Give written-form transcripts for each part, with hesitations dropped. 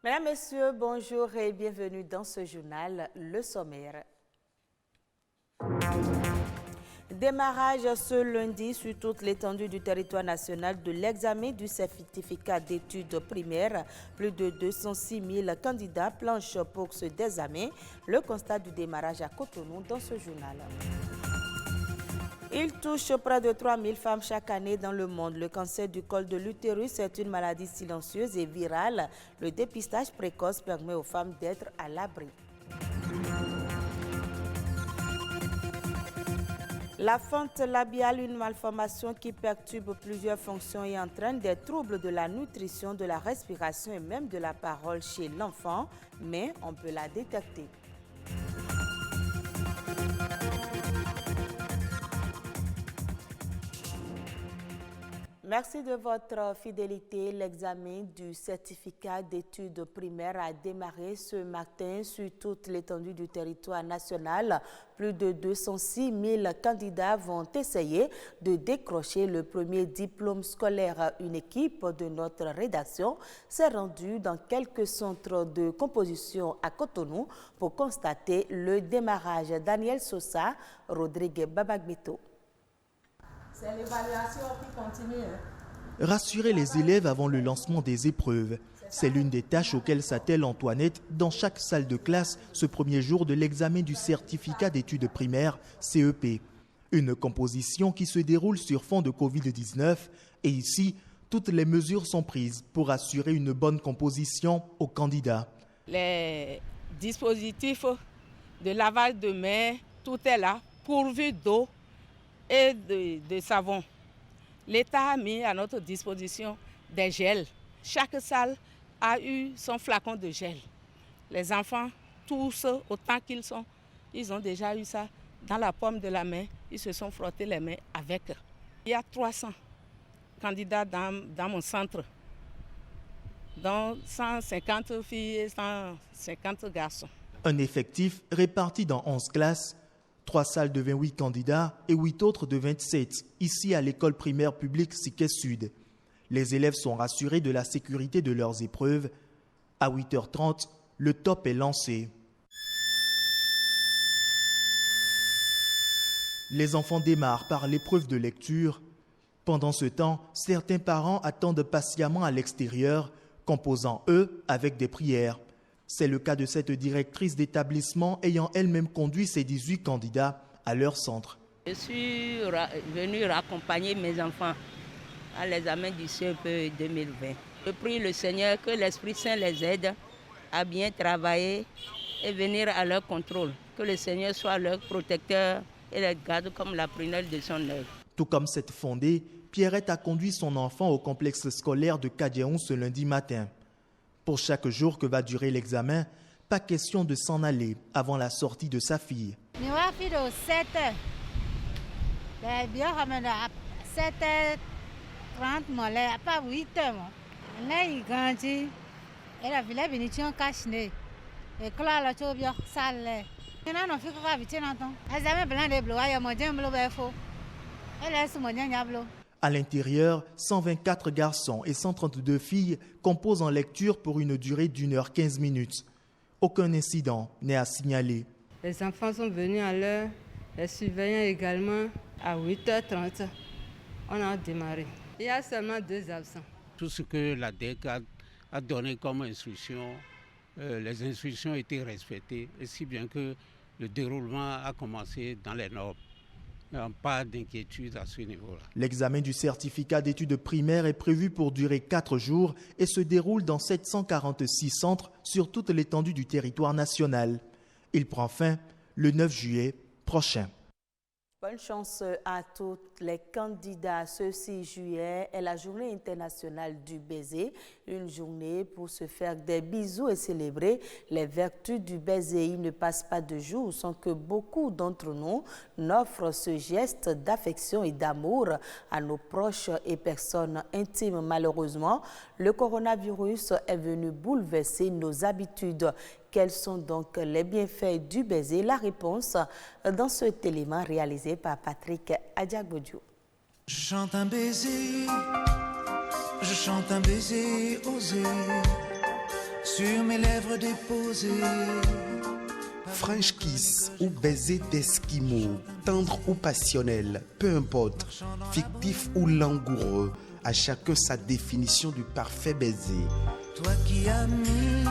Mesdames, Messieurs, bonjour et bienvenue dans ce journal, le sommaire. Démarrage ce lundi sur toute l'étendue du territoire national de l'examen du certificat d'études primaires. Plus de 206 000 candidats planchent pour ce examen. Le constat du démarrage à Cotonou dans ce journal. Il touche près de 3 000 femmes chaque année dans le monde. Le cancer du col de l'utérus est une maladie silencieuse et virale. Le dépistage précoce permet aux femmes d'être à l'abri. La fente labiale, une malformation qui perturbe plusieurs fonctions et entraîne des troubles de la nutrition, de la respiration et même de la parole chez l'enfant, mais on peut la détecter. Merci de votre fidélité. L'examen du certificat d'études primaires a démarré ce matin sur toute l'étendue du territoire national. Plus de 206 000 candidats vont essayer de décrocher le premier diplôme scolaire. Une équipe de notre rédaction s'est rendue dans quelques centres de composition à Cotonou pour constater le démarrage. Daniel Sosa, Rodrigue Babagbeto. C'est l'évaluation qui continue. Rassurer les élèves avant le lancement des épreuves, c'est l'une des tâches auxquelles s'attelle Antoinette dans chaque salle de classe ce premier jour de l'examen du certificat d'études primaires CEP. Une composition qui se déroule sur fond de Covid-19 et ici, toutes les mesures sont prises pour assurer une bonne composition aux candidats. Les dispositifs de lavage de main, tout est là, pourvu d'eau et de savon. L'État a mis à notre disposition des gels. Chaque salle a eu son flacon de gel. Les enfants, tous autant qu'ils sont, ils ont déjà eu ça dans la paume de la main. Ils se sont frottés les mains avec. Il y a 300 candidats dans mon centre, dont 150 filles et 150 garçons. Un effectif réparti dans 11 classes, 3 salles de 28 candidats et 8 autres de 27, ici à l'école primaire publique Siké Sud. Les élèves sont rassurés de la sécurité de leurs épreuves. À 8h30, le top est lancé. Les enfants démarrent par l'épreuve de lecture. Pendant ce temps, certains parents attendent patiemment à l'extérieur, composant eux avec des prières. C'est le cas de cette directrice d'établissement ayant elle-même conduit ses 18 candidats à leur centre. Je suis venue raccompagner mes enfants à l'examen du CEP 2020. Je prie le Seigneur que l'Esprit Saint les aide à bien travailler et venir à leur contrôle. Que le Seigneur soit leur protecteur et les garde comme la prunelle de son œuvre. Tout comme cette fondée, Pierrette a conduit son enfant au complexe scolaire de Kadiaoun ce lundi matin. Pour chaque jour que va durer l'examen, pas question de s'en aller avant la sortie de sa fille. Je ma fille de 7h. 7h30, pas 8h. Là, il grandit. Et la ville est venue cacher. Et là, la chose est sale. Je n'en fais pas vite. Examen blanc de blois, il y a mon dieu bleu. Elle est sous mon diable. À l'intérieur, 124 garçons et 132 filles composent en lecture pour une durée d'1h15. Aucun incident n'est à signaler. Les enfants sont venus à l'heure, les surveillants également à 8h30. On a démarré. Il y a seulement 2 absents. Tout ce que la DEC a donné comme instruction, les instructions ont été respectées, si bien que le déroulement a commencé dans les normes. Pas d'inquiétude à ce niveau-là. L'examen du certificat d'études primaires est prévu pour durer 4 jours et se déroule dans 746 centres sur toute l'étendue du territoire national. Il prend fin le 9 juillet prochain. Bonne chance à tous les candidats. Ce 6 juillet est la journée internationale du baiser, une journée pour se faire des bisous et célébrer les vertus du baiser. Il ne passe pas de jour sans que beaucoup d'entre nous n'offrent ce geste d'affection et d'amour à nos proches et personnes intimes. Malheureusement, le coronavirus est venu bouleverser nos habitudes. Quels sont donc les bienfaits du baiser? La réponse dans ce élément réalisé par Patrick Adjagbodjo. Je chante un baiser osé sur mes lèvres déposées. French kiss ou baiser d'esquimau, tendre ou passionnel, peu importe, fictif ou langoureux, à chacun sa définition du parfait baiser. Toi qui as mis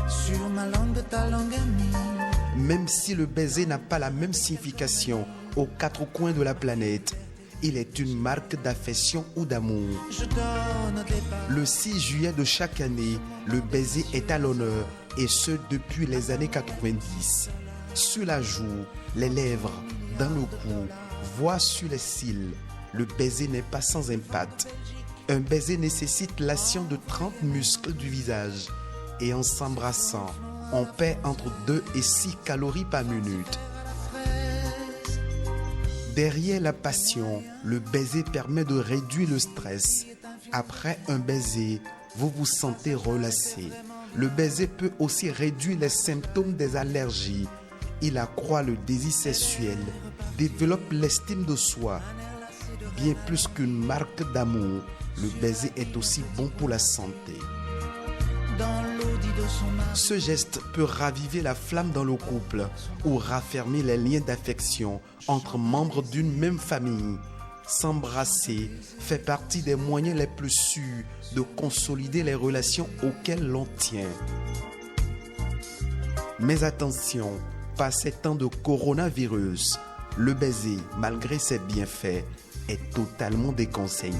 sur ma langue ta langue amie. Même si le baiser n'a pas la même signification aux quatre coins de la planète, il est une marque d'affection ou d'amour. Le 6 juillet de chaque année, le baiser est à l'honneur, et ce depuis les années 90. Sur la joue, les lèvres, dans le cou, voire sur les cils, le baiser n'est pas sans impact. Un baiser nécessite l'action de 30 muscles du visage, et en s'embrassant, on perd entre 2 et 6 calories par minute. Derrière la passion, le baiser permet de réduire le stress. Après un baiser, vous vous sentez relâché. Le baiser peut aussi réduire les symptômes des allergies. Il accroît le désir sexuel, développe l'estime de soi. Bien plus qu'une marque d'amour, le baiser est aussi bon pour la santé. Ce geste peut raviver la flamme dans le couple ou raffermir les liens d'affection entre membres d'une même famille. S'embrasser fait partie des moyens les plus sûrs de consolider les relations auxquelles l'on tient. Mais attention, par ces temps de coronavirus, le baiser, malgré ses bienfaits, est totalement déconseillé.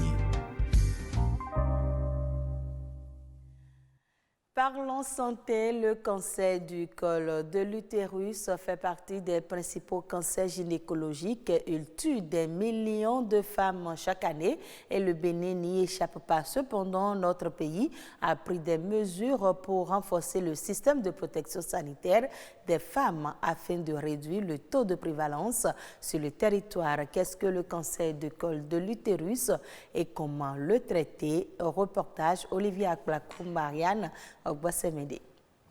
Parlons santé, le cancer du col de l'utérus fait partie des principaux cancers gynécologiques. Il tue des millions de femmes chaque année et le Bénin n'y échappe pas. Cependant, notre pays a pris des mesures pour renforcer le système de protection sanitaire des femmes afin de réduire le taux de prévalence sur le territoire. Qu'est-ce que le cancer du col de l'utérus et comment le traiter? Reportage Olivier Aklakou, Marianne Ogbasemede.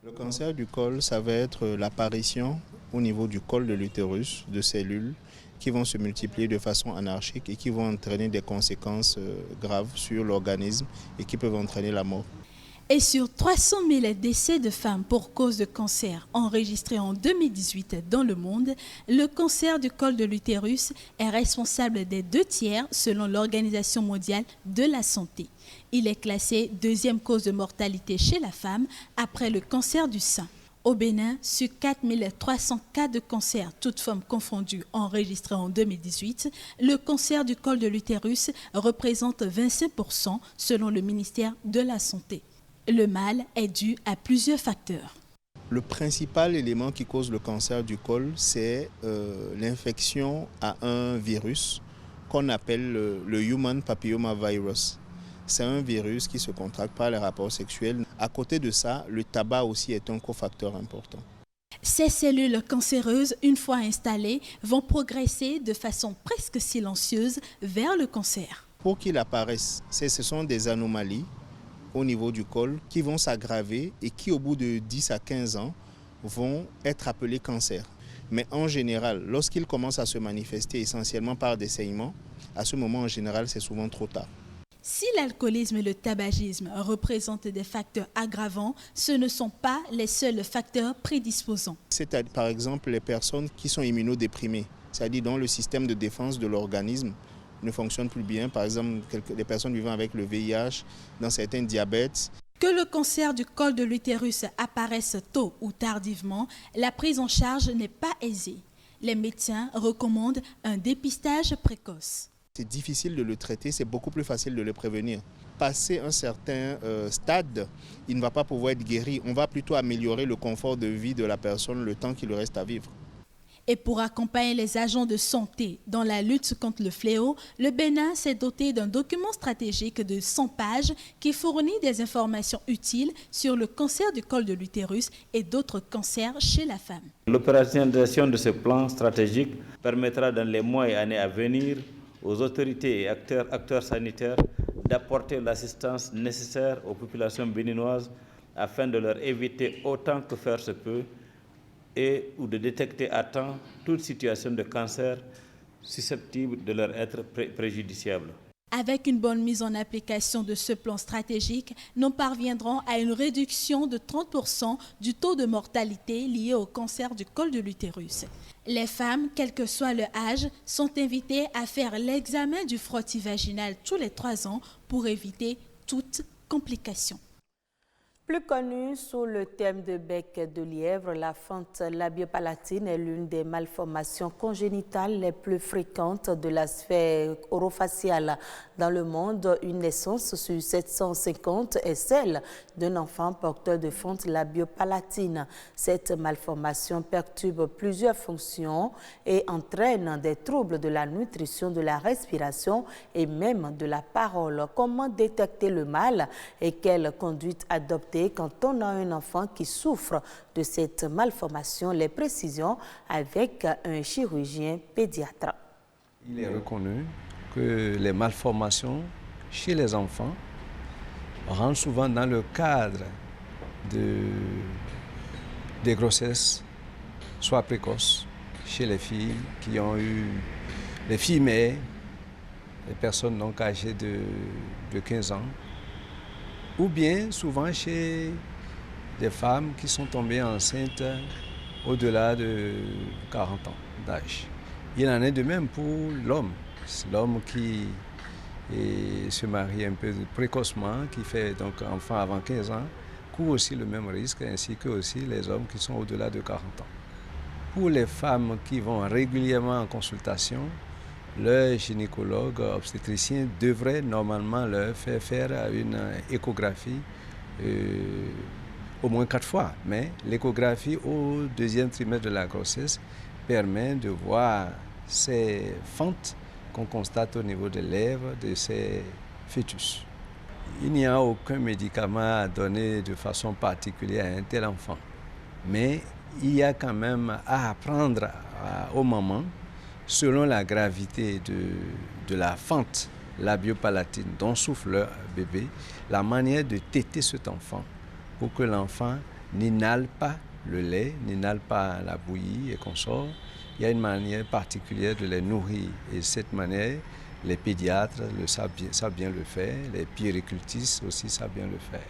Le cancer du col, ça va être l'apparition au niveau du col de l'utérus de cellules qui vont se multiplier de façon anarchique et qui vont entraîner des conséquences graves sur l'organisme et qui peuvent entraîner la mort. Et sur 300 000 décès de femmes pour cause de cancer enregistrés en 2018 dans le monde, le cancer du col de l'utérus est responsable des 2/3 selon l'Organisation mondiale de la santé. Il est classé deuxième cause de mortalité chez la femme après le cancer du sein. Au Bénin, sur 4 300 cas de cancer, toutes formes confondues, enregistrés en 2018, le cancer du col de l'utérus représente 25% selon le ministère de la Santé. Le mal est dû à plusieurs facteurs. Le principal élément qui cause le cancer du col, c'est l'infection à un virus qu'on appelle le Human Papillomavirus. C'est un virus qui se contracte par les rapports sexuels. À côté de ça, le tabac aussi est un cofacteur important. Ces cellules cancéreuses, une fois installées, vont progresser de façon presque silencieuse vers le cancer. Pour qu'il apparaisse, ce sont des anomalies au niveau du col qui vont s'aggraver et qui au bout de 10 à 15 ans vont être appelés cancer. Mais en général, lorsqu'ils commencent à se manifester essentiellement par des saignements, à ce moment en général c'est souvent trop tard. Si l'alcoolisme et le tabagisme représentent des facteurs aggravants, ce ne sont pas les seuls facteurs prédisposants. C'est par exemple les personnes qui sont immunodéprimées, c'est-à-dire dont le système de défense de l'organisme ne fonctionne plus bien, par exemple les personnes vivant avec le VIH, dans certains diabètes. Que le cancer du col de l'utérus apparaisse tôt ou tardivement, la prise en charge n'est pas aisée. Les médecins recommandent un dépistage précoce. C'est difficile de le traiter, c'est beaucoup plus facile de le prévenir. Passé un certain stade, il ne va pas pouvoir être guéri. On va plutôt améliorer le confort de vie de la personne le temps qu'il lui reste à vivre. Et pour accompagner les agents de santé dans la lutte contre le fléau, le Bénin s'est doté d'un document stratégique de 100 pages qui fournit des informations utiles sur le cancer du col de l'utérus et d'autres cancers chez la femme. L'opérationnalisation de ce plan stratégique permettra dans les mois et années à venir aux autorités et acteurs sanitaires d'apporter l'assistance nécessaire aux populations béninoises afin de leur éviter autant que faire se peut ou de détecter à temps toute situation de cancer susceptible de leur être préjudiciable. Avec une bonne mise en application de ce plan stratégique, nous parviendrons à une réduction de 30% du taux de mortalité lié au cancer du col de l'utérus. Les femmes, quel que soit leur âge, sont invitées à faire l'examen du frottis vaginal tous les 3 ans pour éviter toute complication. Plus connue sous le thème de bec de lièvre, la fente labiopalatine est l'une des malformations congénitales les plus fréquentes de la sphère orofaciale. Dans le monde, une naissance sur 750 est celle d'un enfant porteur de fente labiopalatine. Cette malformation perturbe plusieurs fonctions et entraîne des troubles de la nutrition, de la respiration et même de la parole. Comment détecter le mal et quelle conduite adopter quand on a un enfant qui souffre de cette malformation? Les précisions avec un chirurgien pédiatre. Il est reconnu que les malformations chez les enfants rentrent souvent dans le cadre des grossesses, soit précoces, chez les filles qui ont eu, les filles mères, les personnes donc âgées de 15 ans, ou bien souvent chez des femmes qui sont tombées enceintes au-delà de 40 ans d'âge. Il en est de même pour l'homme. L'homme qui se marie un peu précocement, qui fait donc enfant avant 15 ans, court aussi le même risque, ainsi que aussi les hommes qui sont au-delà de 40 ans. Pour les femmes qui vont régulièrement en consultation, le gynécologue obstétricien devrait normalement leur faire une échographie au moins 4 fois. Mais l'échographie au 2e trimestre de la grossesse permet de voir ces fentes qu'on constate au niveau des lèvres de ces fœtus. Il n'y a aucun médicament à donner de façon particulière à un tel enfant. Mais il y a quand même à apprendre aux mamans, selon la gravité de la fente labiopalatine dont souffre leur bébé, la manière de téter cet enfant pour que l'enfant n'inhale pas le lait, n'inhale pas la bouillie et consorts. Il y a une manière particulière de les nourrir et cette manière, les pédiatres savent bien le faire, les puéricultrices aussi savent bien le faire.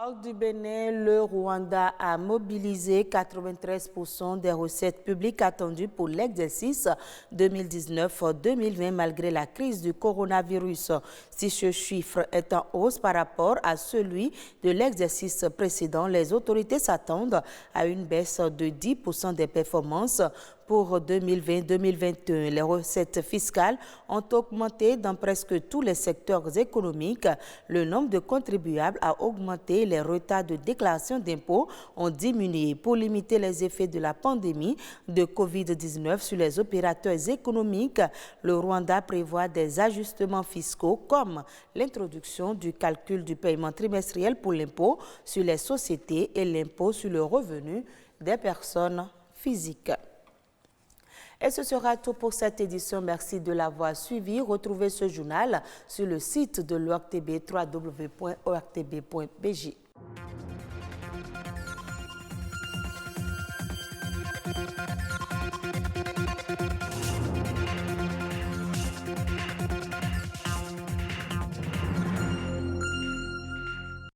Hors du Bénin, le Rwanda a mobilisé 93% des recettes publiques attendues pour l'exercice 2019-2020 malgré la crise du coronavirus. Si ce chiffre est en hausse par rapport à celui de l'exercice précédent, les autorités s'attendent à une baisse de 10% des performances pour 2020-2021. Les recettes fiscales ont augmenté dans presque tous les secteurs économiques. Le nombre de contribuables a augmenté. Les retards de déclaration d'impôts ont diminué. Pour limiter les effets de la pandémie de COVID-19 sur les opérateurs économiques, le Rwanda prévoit des ajustements fiscaux comme l'introduction du calcul du paiement trimestriel pour l'impôt sur les sociétés et l'impôt sur le revenu des personnes physiques. Et ce sera tout pour cette édition. Merci de l'avoir suivi. Retrouvez ce journal sur le site de l'ORTB, www.ortb.bj.